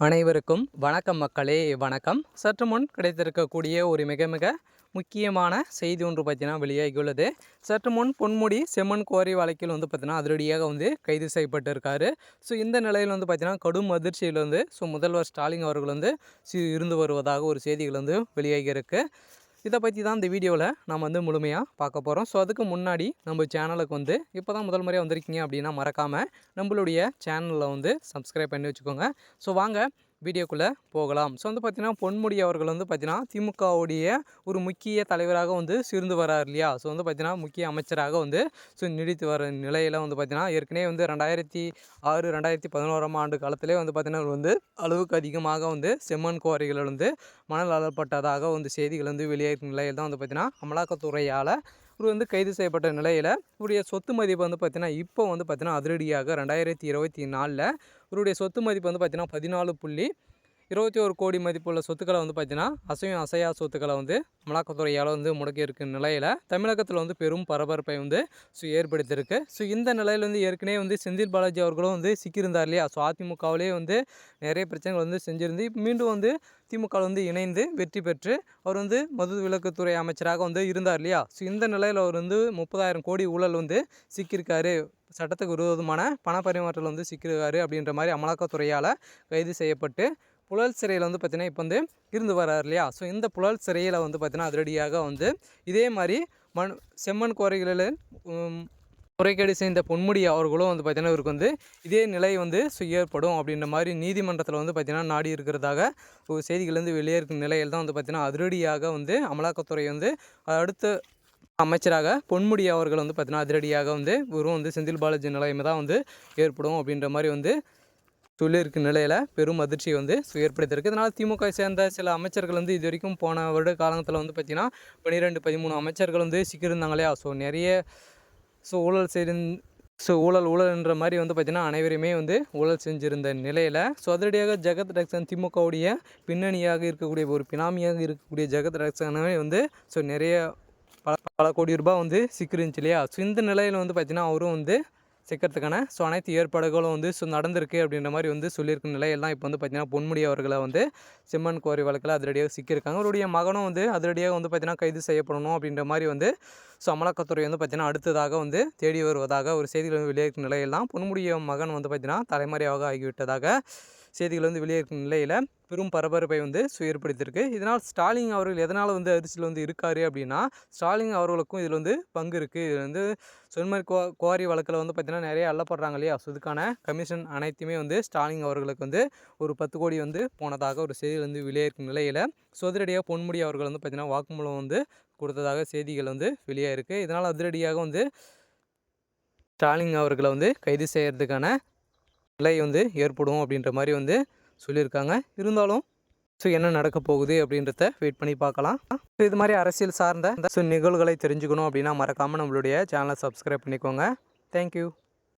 அனைவருக்கும் வணக்கம் மக்களே, வணக்கம். சற்று முன் கிடைத்திருக்கக்கூடிய ஒரு மிக மிக முக்கியமான செய்தி ஒன்று பார்த்தீங்கன்னா வெளியாகியுள்ளது. சற்று முன் பொன்முடி செம்மண் குவாரி வழக்கில் பார்த்தீங்கன்னா அதிரடியாக கைது செய்யப்பட்டிருக்காரு. இந்த நிலையில் பார்த்தீங்கன்னா கடும் அதிர்ச்சியில் முதல்வர் ஸ்டாலின் அவர்கள் இருந்து வருவதாக ஒரு செய்திகள் வெளியாகியிருக்கு. இதை பற்றி தான் இந்த வீடியோவில் நாம் முழுமையாக பார்க்க போகிறோம். அதுக்கு முன்னாடி நம்ம சேனலுக்கு இப்போ தான் முதல் முறையாக வந்திருக்கீங்க அப்படின்னா மறக்காமல் நம்மளுடைய சேனலில் சப்ஸ்கிரைப் பண்ணி வச்சுக்கோங்க. வாங்க வீடியோக்குள்ளே போகலாம். பார்த்தீங்கன்னா பொன்முடி அவர்கள் பார்த்தீங்கன்னா திமுகவுடைய ஒரு முக்கிய தலைவராக சிருந்து வரார் இல்லையா. பார்த்தீங்கன்னா முக்கிய அமைச்சராக நீடித்து வர நிலையில் பார்த்தீங்கன்னா ஏற்கனவே 2006 2011ஆம் ஆண்டு காலத்திலே பார்த்தீங்கன்னா அளவுக்கு அதிகமாக செம்மண் குவாரிகள் மணல் அள்ளப்பட்டதாக செய்திகள் வெளியேறும் நிலையில் தான் பார்த்தீங்கன்னா அமலாக்கத்துறையால் இவர் கைது செய்யப்பட்ட நிலையில் இவருடைய சொத்து மதிப்பு பார்த்தீங்கன்னா இப்போ பார்த்தீங்கன்னா அதிரடியாக 2024 இவருடைய சொத்து மதிப்பு பார்த்தீங்கன்னா 14.21 கோடி மதிப்புள்ள சொத்துக்களை பார்த்தீங்கன்னா அசையும் அசையா சொத்துக்களை அமலாக்கத்துறையால் முடக்கி இருக்க நிலையில் தமிழகத்தில் பெரும் பரபரப்பை ஏற்படுத்தியிருக்கு. இந்த நிலையில் ஏற்கனவே செந்தில் பாலாஜி அவர்களும் சிக்கியிருந்தார் இல்லையா. அதிமுகவிலே நிறைய பிரச்சனைகள் செஞ்சிருந்து மீண்டும் திமுக இணைந்து வெற்றி பெற்று அவர் மது விலக்குத்துறை அமைச்சராக இருந்தார் இல்லையா. இந்த நிலையில் அவர் 30,000 கோடி ஊழல் சிக்கியிருக்காரு, சட்டத்துக்கு விரோதமான பண பரிமாற்றல் சிக்கியிருக்காரு அப்படின்ற மாதிரி அமலாக்கத்துறையால் கைது செய்யப்பட்டு புழல் சிறையில் பார்த்தீங்கன்னா இப்போ இருந்து வரார் இல்லையா. இந்த புழல் சிறையில் பார்த்தீங்கன்னா அதிரடியாக இதே மாதிரி செம்மண் குவாரிகளில் முறைகேடு செய்த பொன்முடி அவர்களும் பார்த்தீங்கன்னா இவருக்கு இதே நிலை ஏற்படும் அப்படின்ற மாதிரி நீதிமன்றத்தில் பார்த்தீங்கன்னா நாடி இருக்கிறதாக ஒரு செய்திகள் வெளியேறும் நிலையில் தான் பார்த்தீங்கன்னா அதிரடியாக அமலாக்கத்துறை அடுத்த அமைச்சராக பொன்முடி அவர்கள் பார்த்தீங்கன்னா அதிரடியாக இவரும் செந்தில் பாலாஜி நிலைமை தான் ஏற்படும் அப்படின்ற மாதிரி சொல்லியிருக்க நிலையில் பெரும் அதிர்ச்சி ஏற்படுத்தியிருக்கு. இதனால் திமுக சேர்ந்த சில அமைச்சர்கள் இது வரைக்கும் போன வருட காலத்தில் பார்த்தீங்கன்னா 12-13 அமைச்சர்கள் சிக்கியிருந்தாங்க இல்லையா. நிறைய ஊழல் ஊழல்ன்ற மாதிரி பார்த்தீங்கன்னா அனைவருமே ஊழல் செஞ்சுருந்த நிலையில் அதிரடியாக ஜெகத் ரட்சகன் திமுகவுடைய பின்னணியாக இருக்கக்கூடிய ஒரு பினாமியாக இருக்கக்கூடிய ஜெகத் ரட்சகனே நிறைய பல கோடி ரூபாய் சிக்கிருந்துச்சு இல்லையா. இந்த நிலையில் பார்த்தீங்கன்னா அவரும் சிக்கிறதுக்கான அனைத்து ஏற்பாடுகளும் நடந்திருக்கு அப்படின்ற மாதிரி சொல்லியிருக்க நிலையெல்லாம் இப்போ பார்த்தீங்கன்னா பொன்முடி அவர்களை செம்மண் குவாரி வழக்கில் அதிரடியாக சிக்கியிருக்காங்க. அவருடைய மகனும் அதிரடியாக பார்த்தீங்கன்னா கைது செய்யப்படணும் அப்படின்ற மாதிரி அமலாக்கத்துறை பார்த்தீங்கன்னா அடுத்ததாக தேடி வருவதாக ஒரு செய்திகள் வெளியேறும் நிலையெல்லாம் பொன்முடிய மகன் பார்த்தீங்கன்னா தலைமறையாக ஆகிவிட்டதாக செய்திகள் வெளியேறும் நிலையில் பெரும் பரபரப்பை ஏற்படுத்தியிருக்கு. இதனால் ஸ்டாலின் அவர்கள் எதனால் அதிர்ச்சியில் இருக்கார் அப்படின்னா ஸ்டாலின் அவர்களுக்கும் இதில் பங்கு இருக்குது. இது செம்மண் குவாரி வழக்கில் பார்த்தீங்கன்னா நிறைய அள்ளப்படுறாங்க இல்லையா. இதுக்கான கமிஷன் அனைத்துமே ஸ்டாலின் அவர்களுக்கு ஒரு 10 கோடி போனதாக ஒரு செய்திகள் வெளியேறும் நிலையில் அதிரடியாக பொன்முடி அவர்கள் பார்த்தீங்கன்னா வாக்குமூலம் கொடுத்ததாக செய்திகள் வெளியே இருக்குது. இதனால் அதிரடியாக ஸ்டாலின் அவர்களை இது செய்கிறதுக்கான நிலை ஏற்படும் அப்படின்ற மாதிரி சொல்லியிருக்காங்க. இருந்தாலும் என்ன நடக்க போகுது அப்படின்றத வெயிட் பண்ணி பார்க்கலாம். இது மாதிரி அரசியல் சார்ந்த நிகழ்வுகளை தெரிஞ்சுக்கணும் அப்படின்னா மறக்காமல் நம்மளுடைய சேனலை சப்ஸ்கிரைப் பண்ணிக்கோங்க. தேங்க்யூ.